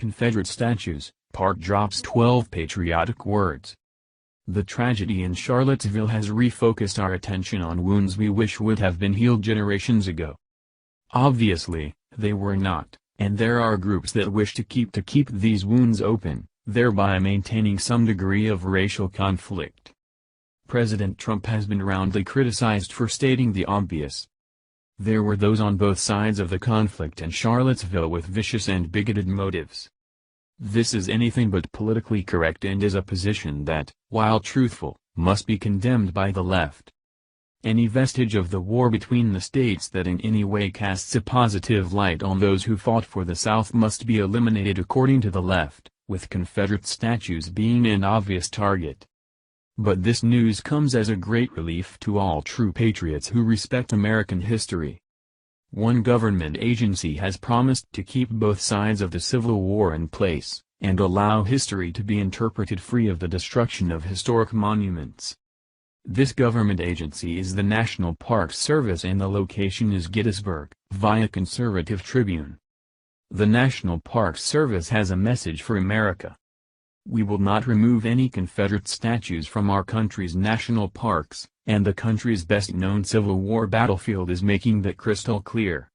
Confederate statues, park drops 12 patriotic words. The tragedy in Charlottesville has refocused our attention on wounds we wish would have been healed generations ago. Obviously, they were not, and there are groups that wish to keep these wounds open, thereby maintaining some degree of racial conflict. President Trump has been roundly criticized for stating the obvious. There were those on both sides of the conflict in Charlottesville with vicious and bigoted motives. This is anything but politically correct and is a position that, while truthful, must be condemned by the left. Any vestige of the war between the states that in any way casts a positive light on those who fought for the South must be eliminated according to the left, with Confederate statues being an obvious target. But this news comes as a great relief to all true patriots who respect American history. One government agency has promised to keep both sides of the Civil War in place, and allow history to be interpreted free of the destruction of historic monuments. This government agency is the National Park Service and the location is Gettysburg, via Conservative Tribune. The National Park Service has a message for America. We will not remove any Confederate statues from our country's national parks, and the country's best-known Civil War battlefield is making that crystal clear.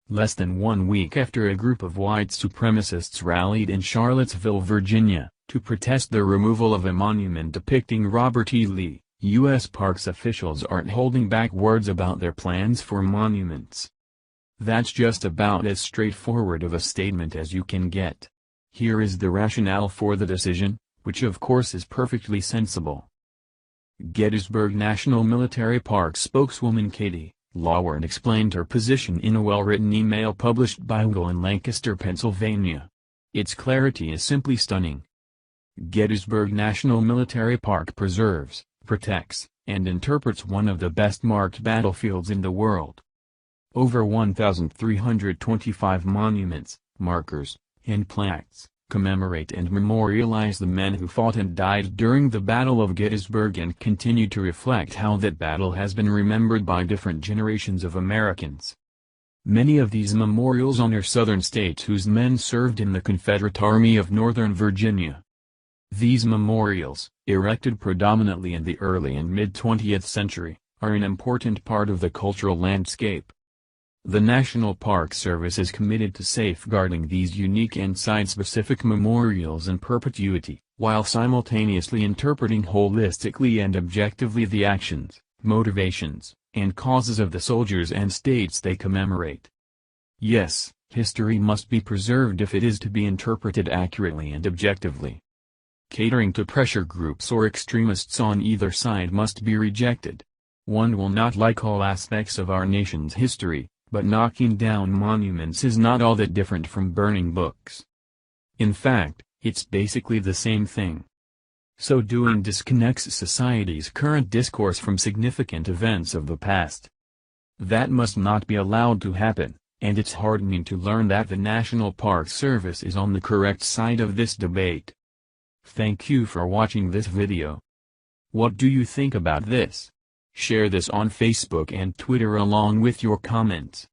Less than 1 week after a group of white supremacists rallied in Charlottesville, Virginia, to protest the removal of a monument depicting Robert E. Lee, U.S. Parks officials aren't holding back words about their plans for monuments. That's just about as straightforward of a statement as you can get. Here is the rationale for the decision, which of course is perfectly sensible. Gettysburg National Military Park spokeswoman Katie Lawren explained her position in a well-written email published by Google in Lancaster, Pennsylvania. Its clarity is simply stunning. Gettysburg National Military Park preserves, protects, and interprets one of the best-marked battlefields in the world. Over 1,325 monuments, markers, and plaques commemorate and memorialize the men who fought and died during the Battle of Gettysburg and continue to reflect how that battle has been remembered by different generations of Americans. Many of these memorials honor Southern states whose men served in the Confederate Army of Northern Virginia. These memorials, erected predominantly in the early and mid-20th century, are an important part of the cultural landscape. The National Park Service is committed to safeguarding these unique and site-specific memorials in perpetuity, while simultaneously interpreting holistically and objectively the actions, motivations, and causes of the soldiers and states they commemorate. Yes, history must be preserved if it is to be interpreted accurately and objectively. Catering to pressure groups or extremists on either side must be rejected. One will not like all aspects of our nation's history, but knocking down monuments is not all that different from burning books. In fact, it's basically the same thing. So doing disconnects society's current discourse from significant events of the past. That must not be allowed to happen, and it's heartening to learn that the National Park Service is on the correct side of this debate. Thank you for watching this video. What do you think about this? Share this on Facebook and Twitter along with your comments.